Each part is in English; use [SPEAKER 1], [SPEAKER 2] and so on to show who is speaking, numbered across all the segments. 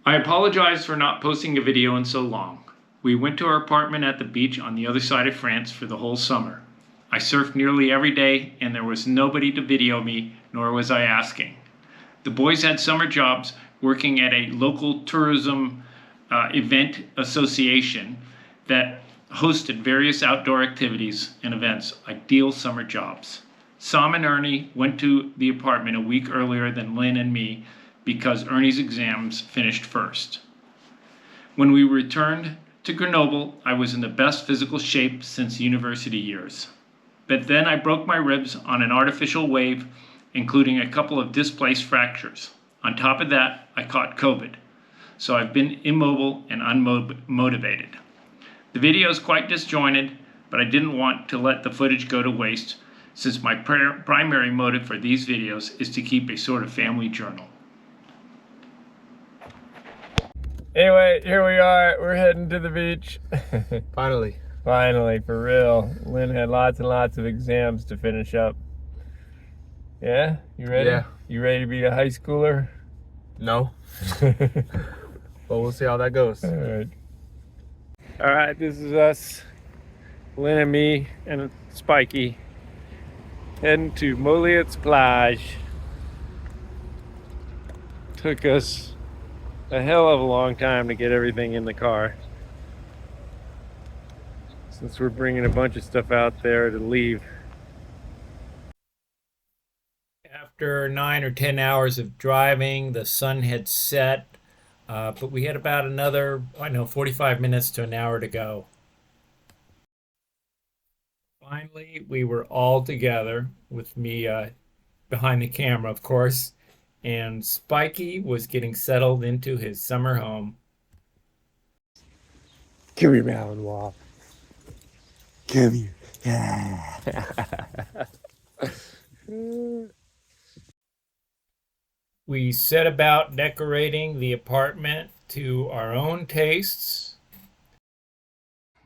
[SPEAKER 1] I apologize for not posting a video in so long. We went to our apartment at the beach on the other side of France for the whole summer. I surfed nearly every day and there was nobody to video me, nor was I asking. The boys had summer jobs working at a local tourism event association that hosted various outdoor activities and events, ideal summer jobs. Sam and Ernie went to the apartment a week earlier than Lynn and me because Ernie's exams finished first. When we returned to Grenoble, I was in the best physical shape since university years. But then I broke my ribs on an artificial wave, including a couple of displaced fractures. On top of that, I caught COVID. So I've been immobile and unmotivated. The video is quite disjointed, but I didn't want to let the footage go to waste since my primary motive for these videos is to keep a sort of family journal.
[SPEAKER 2] Anyway, here we are. We're heading to the beach.
[SPEAKER 3] Finally.
[SPEAKER 2] Finally, for real. Lynn had lots and lots of exams to finish up. Yeah? You ready?
[SPEAKER 3] Yeah.
[SPEAKER 2] You ready to be a high schooler?
[SPEAKER 3] No. But we'll see how that goes.
[SPEAKER 2] Alright, this is us. Lynn and me and Spiky heading to Moliets-Plage. Took us a hell of a long time to get everything in the car, since we're bringing a bunch of stuff out there to leave. After 9 or 10 hours of driving, the sun had set, but we had about another, 45 minutes to an hour to go. Finally, we were all together, with me behind the camera, of course, and Spiky was getting settled into his summer home.
[SPEAKER 3] Come here, Malinois. Come here. Yeah.
[SPEAKER 2] We set about decorating the apartment to our own tastes.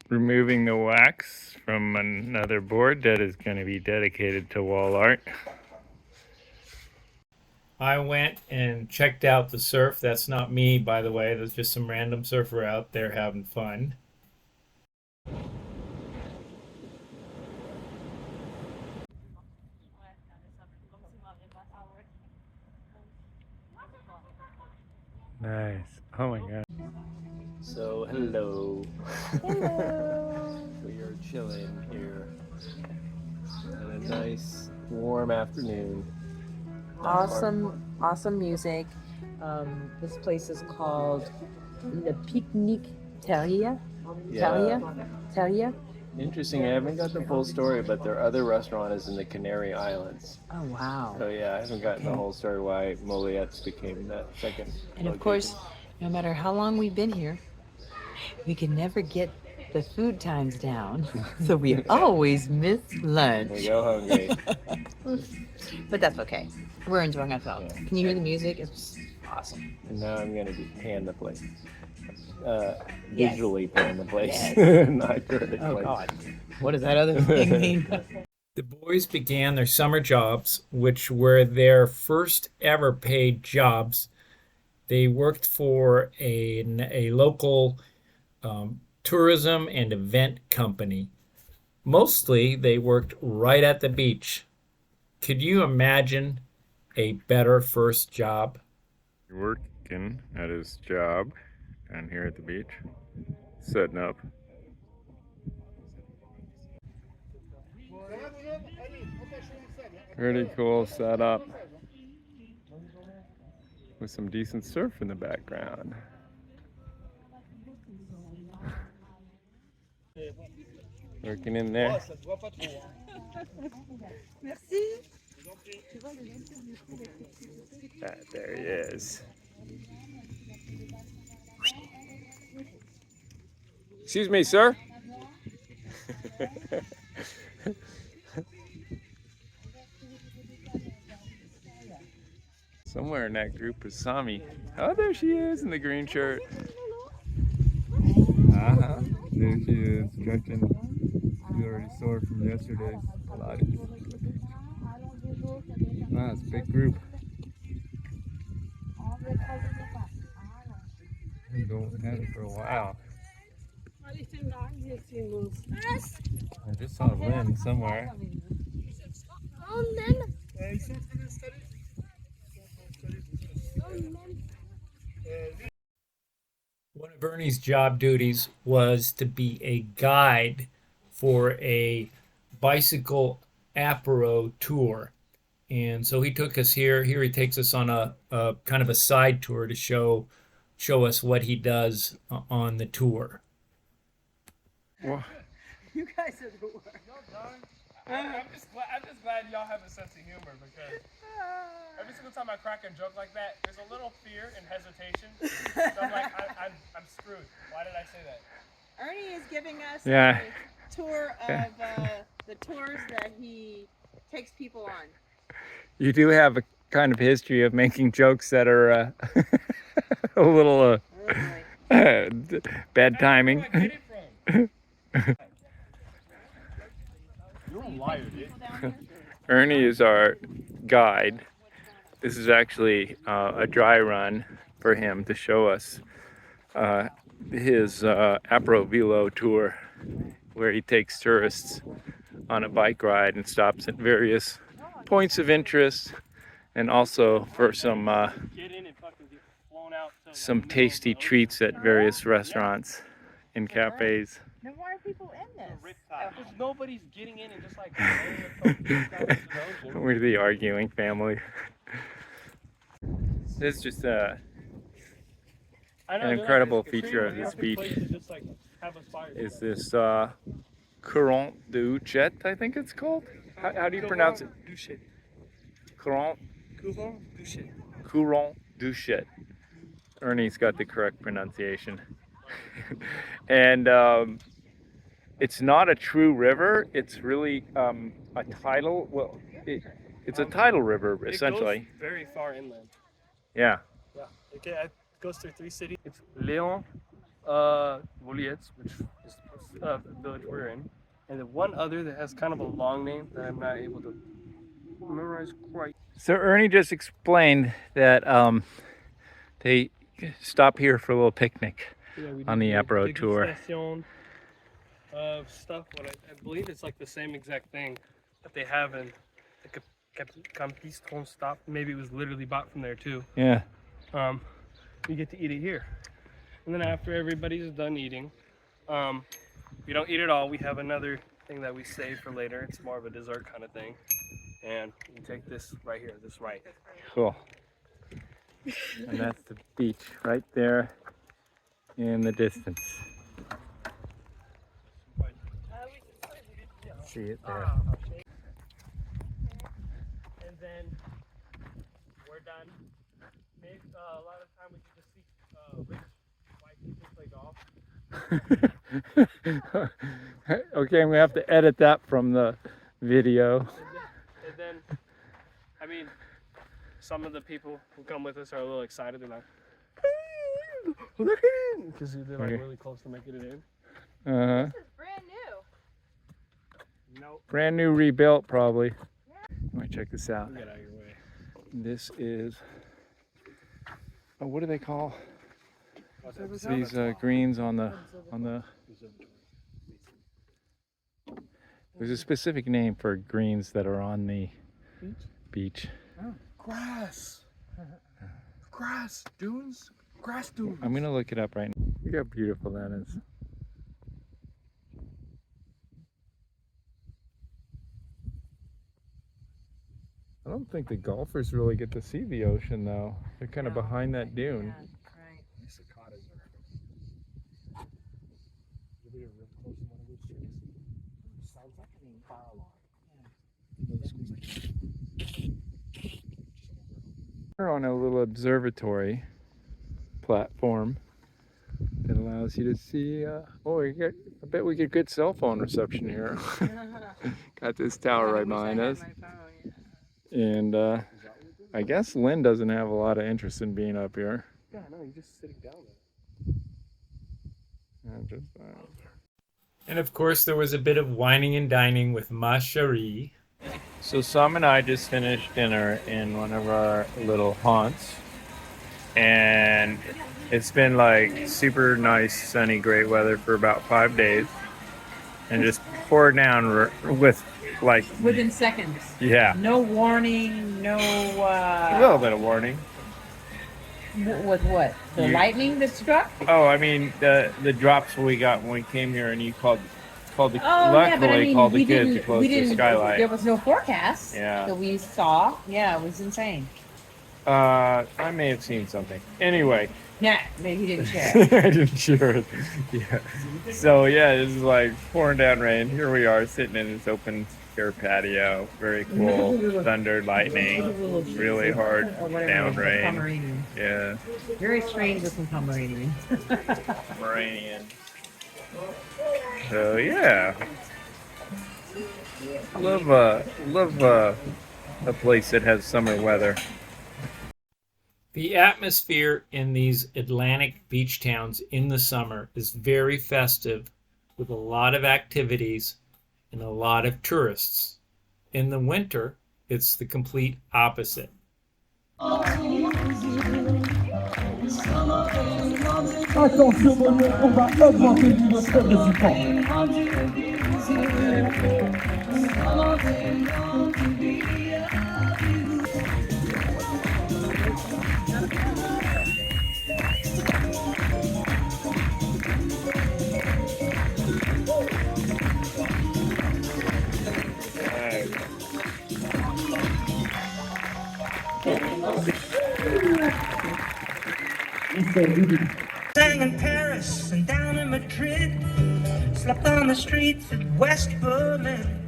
[SPEAKER 2] Removing the wax from another board that is going to be dedicated to wall art. I went and checked out the surf. That's not me, by the way. There's just some random surfer out there having fun. Nice. Oh my god.
[SPEAKER 3] So, hello.
[SPEAKER 4] Hello.
[SPEAKER 3] We are chilling here on a nice, warm afternoon.
[SPEAKER 4] Awesome music. This place is called Le Picnic Terrier. Terrier.
[SPEAKER 3] Interesting. I haven't got the full story, but their other restaurant is in the Canary Islands.
[SPEAKER 4] Oh wow.
[SPEAKER 3] So yeah, I haven't gotten the whole story why Moliet's became that second
[SPEAKER 4] And of
[SPEAKER 3] location.
[SPEAKER 4] course, no matter how long we've been here, we can never get the food times down. So we always miss lunch.
[SPEAKER 3] We go hungry.
[SPEAKER 4] But that's okay. We're enjoying ourselves. Can you hear the music? It's awesome.
[SPEAKER 3] And now I'm going to pan the place.
[SPEAKER 4] Yes.
[SPEAKER 3] Visually pan the place.
[SPEAKER 4] Yes.
[SPEAKER 3] Not currently.
[SPEAKER 4] Oh God. What does that other thing mean?
[SPEAKER 2] The boys began their summer jobs, which were their first ever paid jobs. They worked for a local tourism and event company. Mostly they worked right at the beach. Could you imagine a better first job?
[SPEAKER 5] Working at his job down here at the beach, setting up. Pretty cool setup with some decent surf in the background. Working in there. There he is. Excuse me, sir. Somewhere in that group is Sami. Oh, there she is in the green shirt. Uh-huh. There she is, stretching. You already saw her from yesterday's Pilates. Wow, it's a big group. Had it for a while. I just saw Lynn somewhere.
[SPEAKER 2] One of Ernie's job duties was to be a guide for a bicycle apero tour. And so he took us here. Here he takes us on a kind of a side tour to show us what he does on the tour.
[SPEAKER 5] Well,
[SPEAKER 6] You guys are the worst.
[SPEAKER 3] I'm just glad y'all have a sense of humor because every single time I crack a joke like that, there's a little fear and hesitation. So I'm like, I'm screwed. Why did I say that?
[SPEAKER 6] Ernie is giving us
[SPEAKER 5] Yeah.
[SPEAKER 6] a tour of the tours that he takes people on.
[SPEAKER 5] you do have a kind of history of making jokes that are a little bad timing.
[SPEAKER 3] Where do I get it from? You're a liar, dude.
[SPEAKER 5] Ernie is our guide. This is actually a dry run for him to show us his Apro Velo tour, where he takes tourists on a bike ride and stops at various points of interest, and also for some
[SPEAKER 3] Get in and fucking get flown out to
[SPEAKER 5] some tasty treats at various restaurants and cafes.
[SPEAKER 6] Then why are people in this?
[SPEAKER 3] Because nobody's getting in and just like
[SPEAKER 5] We're the arguing family. This is just an incredible feature of this beach. Is this Courant du Chet, I think it's called? How do you pronounce it? Courant? Courant du Chet. Ernie's got the correct pronunciation. And it's not a true river. It's really a tidal. Well, it's a tidal river essentially.
[SPEAKER 3] It goes very far inland.
[SPEAKER 5] Yeah.
[SPEAKER 3] Yeah. It goes through 3 cities. It's Léon, Moliets, which is the village we're in, and then one other that has kind of a long name that I'm not able to memorize quite.
[SPEAKER 5] So Ernie just explained that they stop here for a little picnic on the Apro tour.
[SPEAKER 3] Of stuff, but I believe it's like the same exact thing that they have in the Campiston stop. Maybe it was literally bought from there too.
[SPEAKER 5] Yeah.
[SPEAKER 3] You get to eat it here, and then after everybody's done eating, we don't eat it all. We have another thing that we save for later. It's more of a dessert kind of thing, and we take this right here, this right.
[SPEAKER 5] Cool. And that's the beach right there in the distance. See it there.
[SPEAKER 3] And then we're done. Maybe a lot of time we can just see rich white people play golf.
[SPEAKER 5] Okay, we have to edit that from the video.
[SPEAKER 3] And then, I mean, some of the people who come with us are a little excited. They're like, because they're like really close to making it in.
[SPEAKER 5] Uh-huh.
[SPEAKER 6] This is brand new.
[SPEAKER 3] Nope.
[SPEAKER 5] Brand new rebuilt, probably. Let me check this out.
[SPEAKER 3] Get out of your way.
[SPEAKER 5] This is, oh, what do they call these greens on the, there's a specific name for greens that are on the beach.
[SPEAKER 3] Oh. Grass. Grass dunes. Grass dunes.
[SPEAKER 5] I'm gonna look it up right now. Look how beautiful that is. I don't think the golfers really get to see the ocean though. They're kind of behind that dune. We're on a little observatory platform that allows you to see. I bet we get good cell phone reception here. Got this tower right behind us. And I guess Lynn doesn't have a lot of interest in being up here.
[SPEAKER 3] Yeah, no, you're just sitting down there.
[SPEAKER 2] And of course, there was a bit of whining and dining with Ma Cherie.
[SPEAKER 5] So Sam and I just finished dinner in one of our little haunts. and it's been like super nice, sunny, great weather for about 5 days, and just poured down with like
[SPEAKER 7] Within seconds.
[SPEAKER 5] yeah,
[SPEAKER 7] No warning, no
[SPEAKER 5] a little bit of warning.
[SPEAKER 7] with what? The lightning that struck?
[SPEAKER 5] Oh, I mean the drops we got when we came here, and you called the
[SPEAKER 7] Oh, yeah, but I
[SPEAKER 5] luckily
[SPEAKER 7] mean,
[SPEAKER 5] called the
[SPEAKER 7] we
[SPEAKER 5] kids to
[SPEAKER 7] didn't,
[SPEAKER 5] close
[SPEAKER 7] we
[SPEAKER 5] the
[SPEAKER 7] didn't,
[SPEAKER 5] skylight.
[SPEAKER 7] there was no forecast
[SPEAKER 5] Yeah.
[SPEAKER 7] that we saw. Yeah, it was insane.
[SPEAKER 5] I may have seen something. Anyway.
[SPEAKER 7] Yeah, maybe he didn't share.
[SPEAKER 5] I didn't share it. Yeah. So yeah, this is like pouring down rain. Here we are sitting in this open air patio. Very cool. Thunder, lightning, really hard down rain.
[SPEAKER 7] Pomeranian.
[SPEAKER 5] Yeah.
[SPEAKER 7] Very strange looking Pomeranian.
[SPEAKER 5] Pomeranian. So yeah. Love a place that has summer weather.
[SPEAKER 2] The atmosphere in these Atlantic beach towns in the summer is very festive, with a lot of activities and a lot of tourists. In the winter, it's the complete opposite.
[SPEAKER 8] Attention Molière, on va augmenter le niveau de résultat.
[SPEAKER 9] Sang in Paris and down in Madrid, slept on the streets of West Berlin.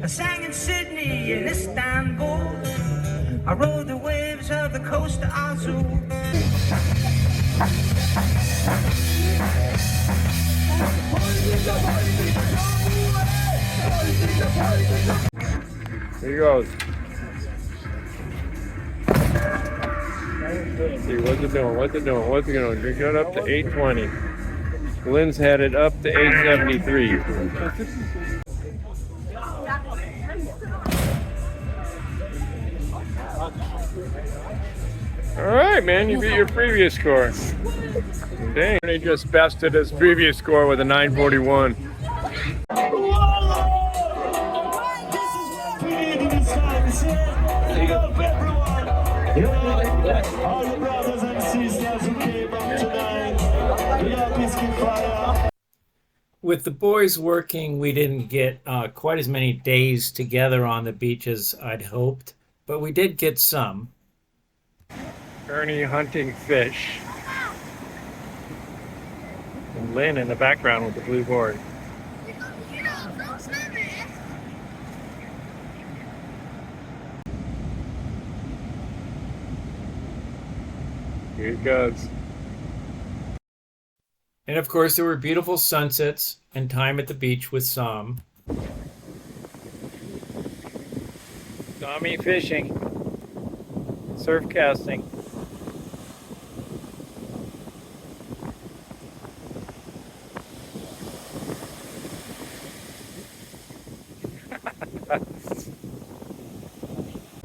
[SPEAKER 9] I sang in Sydney and Istanbul. I rode the waves of the coast of Azul.
[SPEAKER 5] Here he goes. Let's see, what's it doing? What's it doing? What's it doing? We got up to 820. Lynn's headed up to 873. All right, man, you beat your previous score. Dang, he just bested his previous score with a 941.
[SPEAKER 8] All the brothers and sisters who came up tonight, we got biscuit fire.
[SPEAKER 2] With the boys working, we didn't get quite as many days together on the beach as I'd hoped, but we did get some.
[SPEAKER 5] Ernie hunting fish. And Lynn in the background with the blue board. Here it goes.
[SPEAKER 2] And of course, there were beautiful sunsets and time at the beach with Sam.
[SPEAKER 5] Tommy fishing. Surf casting.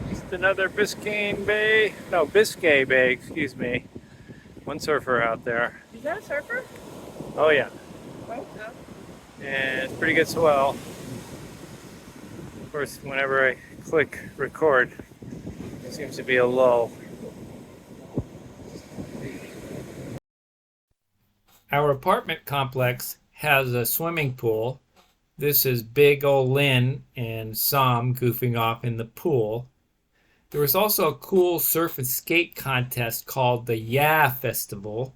[SPEAKER 5] Just another Biscay Bay, excuse me. One surfer out there.
[SPEAKER 6] Is that a surfer?
[SPEAKER 5] Oh yeah.
[SPEAKER 6] Oh, no.
[SPEAKER 5] And it's pretty good swell. Of course, whenever I click record, there seems to be a lull.
[SPEAKER 2] Our apartment complex has a swimming pool. This is big ol' Lynn and Sam goofing off in the pool. There was also a cool surf and skate contest called the Yeah Festival.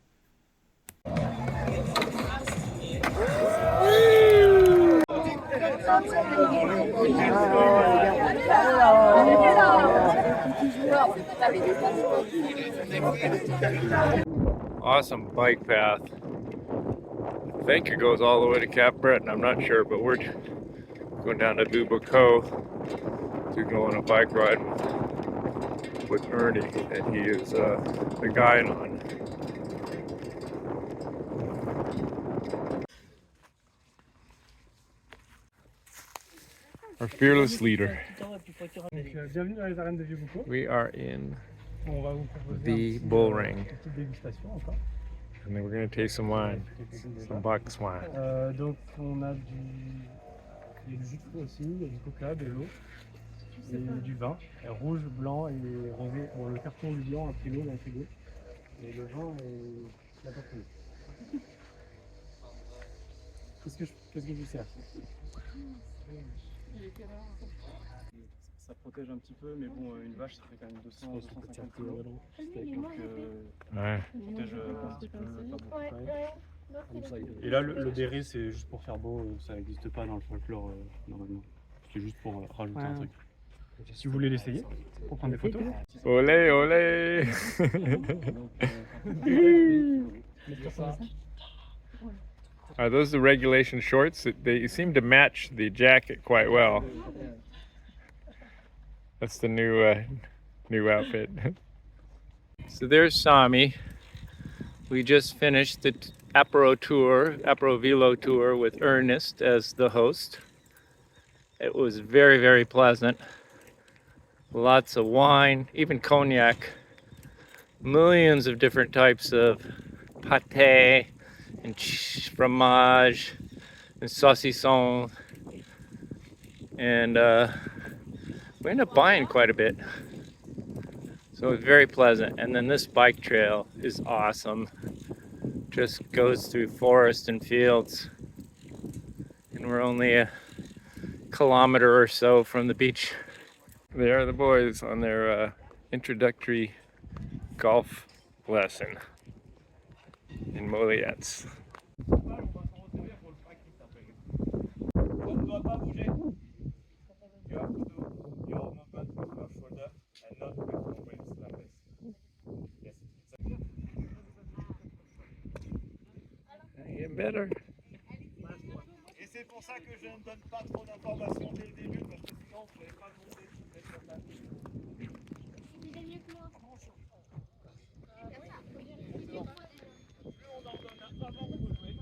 [SPEAKER 5] Awesome bike path. I think it goes all the way to Cap Breton. I'm not sure, but we're going down to Duba Cove to go on a bike ride with Ernie that he is the guide on. Our fearless leader. We are in
[SPEAKER 3] On va vous proposer
[SPEAKER 5] the bull ring.
[SPEAKER 3] une petite dégustation encore.
[SPEAKER 5] And then we're gonna taste some wine, some box wine.
[SPEAKER 3] Donc on a il y a du jus de fruits aussi, il y a du coca, de l'eau, et du vin, rouge, blanc et rosé. Bon, le carton du blanc a pris l'eau dans le frigo, et le vin n'a pas pris l'eau. Qu'est-ce que je sers? Ça protège un petit peu, mais bon, une vache ça fait quand même 200-250 kg. Donc
[SPEAKER 5] Ouais.
[SPEAKER 3] ça protège un petit peu, pas beaucoup quand même. Et là, le béret, c'est juste pour faire beau, ça n'existe pas dans le folklore normalement. C'est juste pour rajouter un truc. Si vous voulez l'essayer, pour prendre des photos.
[SPEAKER 5] Olé, olé! Are those the regulation shorts? They seem to match the jacket quite well. That's the new outfit. So there's Sami. We just finished the Apro Velo tour with Ernest as the host. It was very, very pleasant. Lots of wine, even cognac. Millions of different types of pâté and fromage and saucisson. And we ended up buying quite a bit. So it was very pleasant. And then this bike trail is awesome. Just goes through forest and fields. And we're only a kilometer or so from the beach. There are the boys on their introductory golf lesson in Moliets. Get better.
[SPEAKER 8] Et c'est pour ça que je ne donne pas trop d'informations dès le début, parce que sinon vous n'allez pas monter sur la table. Il est mieux que moi. Plus on en donne avant de jouer.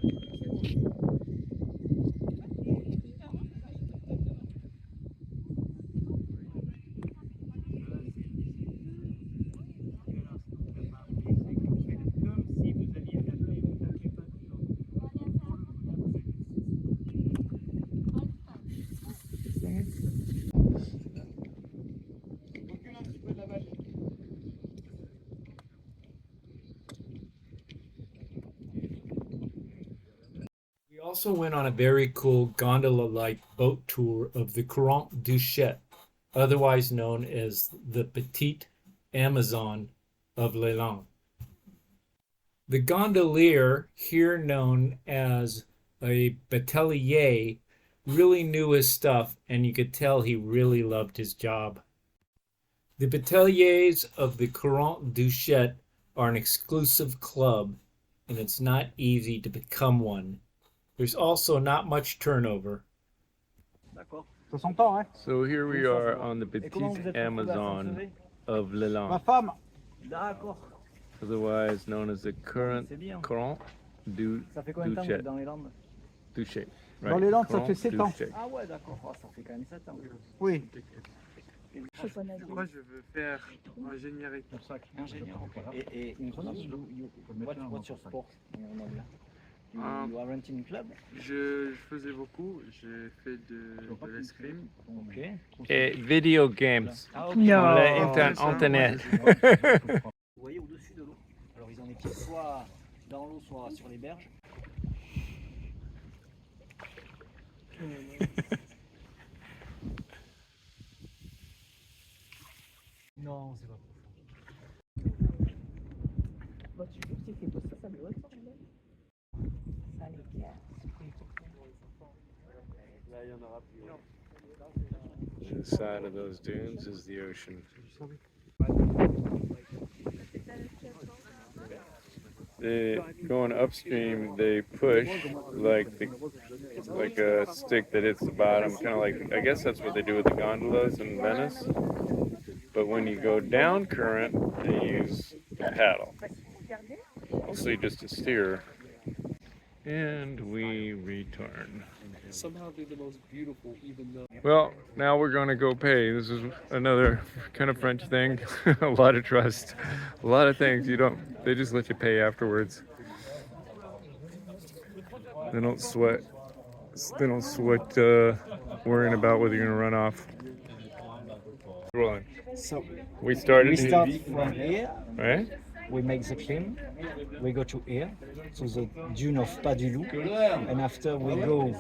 [SPEAKER 2] We also went on a very cool gondola-like boat tour of the Courant Duchette, otherwise known as the Petite Amazon of Les Landes. The gondolier, here known as a batelier, really knew his stuff, and you could tell he really loved his job. The bateliers of the Courant Duchette are an exclusive club, and it's not easy to become one. There's also not much turnover.
[SPEAKER 5] So here we are on the Petite Amazon of Les Landes, otherwise known as the Courant Duchette. Duchette. Right.
[SPEAKER 10] Dans les Landes, ça
[SPEAKER 5] Courant
[SPEAKER 10] fait 7 ans.
[SPEAKER 5] Duchette.
[SPEAKER 10] Ah ouais, d'accord, ça fait quand même 7 ans. Oui.
[SPEAKER 11] Moi, je veux faire ingénierie.
[SPEAKER 10] Ingénieur, ok. Et what's your sport en anglais? You aren't in club?
[SPEAKER 11] Je faisais beaucoup, j'ai fait de l'escrime.
[SPEAKER 10] Ok.
[SPEAKER 5] Et video games.
[SPEAKER 10] Ah, ok.
[SPEAKER 5] Internet.
[SPEAKER 10] Vous voyez au-dessus de l'eau. Alors ils ont les pieds soit dans l'eau, soit sur les berges. Non, c'est pas profond.
[SPEAKER 7] Bah, tu sais que c'est pas ça doit être ça, ça les gars.
[SPEAKER 11] Là, il y en aura plus.
[SPEAKER 5] To the side of those dunes is the ocean. Going upstream, they push like a stick that hits the bottom, kind of like, I guess that's what they do with the gondolas in Venice. But when you go down current, they use the paddle, mostly just to steer. And we return.
[SPEAKER 3] somehow they're the most beautiful, even though.
[SPEAKER 5] Well, now we're going to go pay. This is another kind of French thing. A lot of trust, a lot of things you don't. They just let you pay afterwards. They don't sweat. They don't sweat worrying about whether you're gonna run off. Rolling.
[SPEAKER 10] So
[SPEAKER 5] We started.
[SPEAKER 10] we start from here.
[SPEAKER 5] Right.
[SPEAKER 10] We make the climb. We go to here, to the dune of Pas du Loup, and after we go to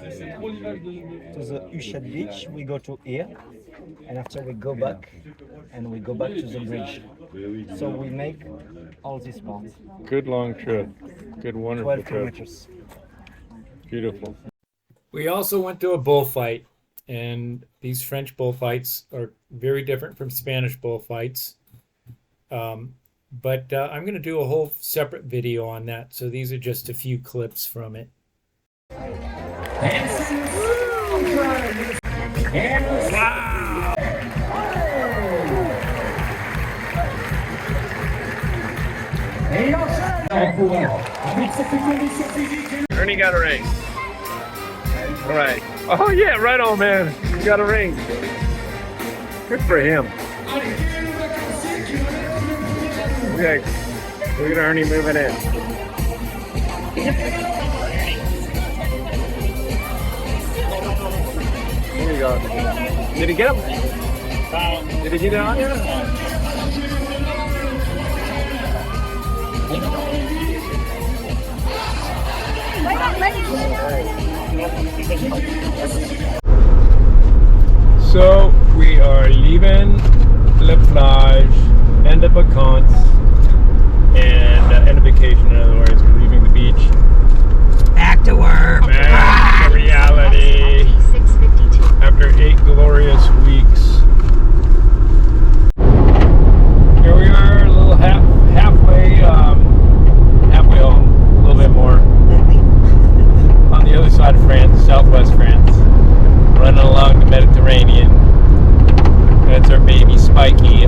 [SPEAKER 10] the Huchet beach. We go to here, and after we go back, and we go back to the bridge. So we make all these parts.
[SPEAKER 5] Good long trip. Good wonderful
[SPEAKER 10] 12
[SPEAKER 5] trip.
[SPEAKER 10] kilometers.
[SPEAKER 5] Beautiful.
[SPEAKER 2] We also went to a bullfight, and these French bullfights are very different from Spanish bullfights. But I'm going to do a whole separate video on that, so these are just a few clips from it.
[SPEAKER 5] Ernie got a ring. All right. Oh yeah, right on, man. You got a ring. Good for him. Okay, look at Ernie moving in. Here we go. Did he get him? Did he get it on you? So we are leaving Moliets-Plage, end of vacances, and end of vacation. In other words, we're leaving the beach.
[SPEAKER 4] Back to work.
[SPEAKER 5] Back to reality. After 8 glorious weeks. Here we are, a little halfway home, a little bit more. On the other side of France, southwest France, running along the Mediterranean. That's our baby Spiky.